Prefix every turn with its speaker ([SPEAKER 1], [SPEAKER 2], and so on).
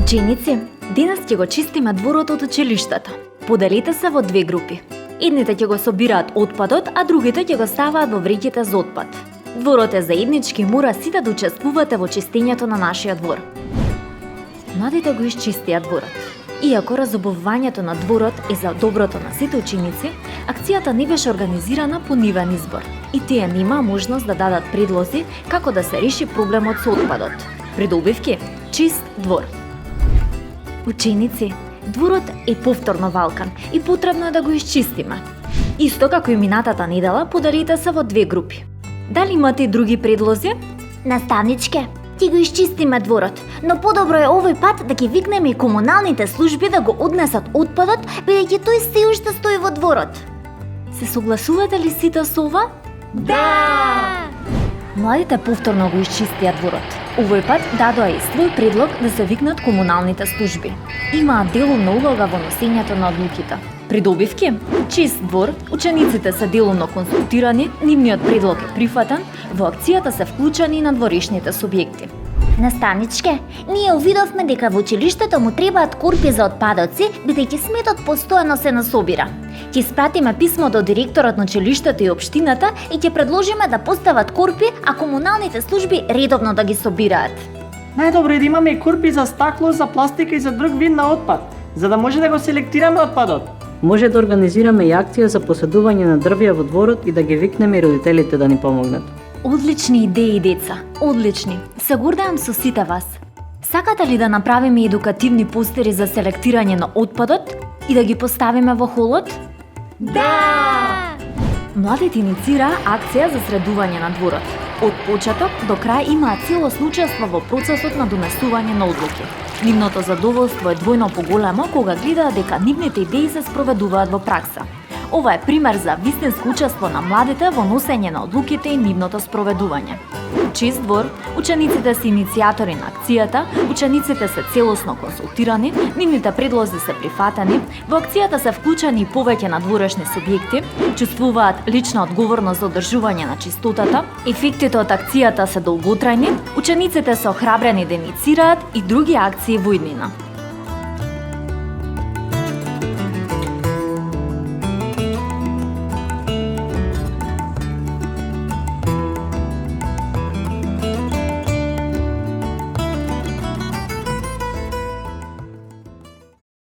[SPEAKER 1] Ученици, денес ќе го чистиме дворот од училиштето. Поделите се во две групи. Едните ќе го собираат отпадот, а другите ќе го ставаат во вреќите за отпад. Дворот е заеднички, мора сите да учествувате во чистењето на нашиот двор. Младите го исчистија дворот. Иако разобувувањето на дворот е за доброто на сите ученици, акцијата не беше организирана по нивен избор и тие нема можност да дадат предлози како да се реши проблемот со отпадот. Придобивки: чист двор. Ученици, дворот е повторно валкан и потребно е да го исчистиме. Исто како и минатата недела, поделите се во две групи. Дали имате и други предлози?
[SPEAKER 2] Наставничке, ти го исчистиме дворот, но подобро е овој пат да ги викнеме и комуналните служби да го однесат отпадот, бидејќи тој се уште стои во дворот.
[SPEAKER 1] Се согласувате ли сите со ова?
[SPEAKER 2] Да!
[SPEAKER 1] Младите повторно го исчистија дворот. Овој пат дадоа и свој предлог да се викнат комуналните служби. Имаат делумна улога во носењето на одлуките. Придобивки: чист двор, учениците се делумно консултирани, нивниот предлог е прифатен, во акцијата се вклучени и надворешните субјекти.
[SPEAKER 2] Наставничке, ние увидовме дека во училиштето му требаат корпи за отпадоци, бидејќи сметот постојано се насобира. Ќе испратиме писмо до директорот на училиштето и општината и ќе предложиме да постават корпи, а комуналните служби редовно да ги собираат.
[SPEAKER 3] Најдобро е да имаме и корпи за стакло, за пластика и за друг вид на отпад, за да може да го селектираме отпадот.
[SPEAKER 4] Може да организираме и акција за поседување на дрвја во дворот и да ги викнеме и родителите да ни помогнат.
[SPEAKER 1] Одлични идеи, деца, одлични. Се гордеам со сите вас. Сакате ли да направиме едукативни постери за селектирање на отпадот и да ги поставиме во холот?
[SPEAKER 2] Да!
[SPEAKER 1] Младите иницира акција за средување на дворот. Од почеток до крај имаат целосно учество во процесот на донесување на одлуки. Нивното задоволство е двојно поголемо кога гледаат дека нивните идеи се спроведуваат во пракса. Ова е пример за вистинско учество на младите во носење на одлуките и нивното спроведување. Чист двор, учениците се иницијатори на акцијата, учениците се целосно консултирани, нивните предлози се прифатени, во акцијата се вклучени и повеќе надворешни субјекти, чувствуваат лична одговорност за одржување на чистотата, ефектите од акцијата се долготрајни, учениците се охрабрени да иницираат и други акции во иднина.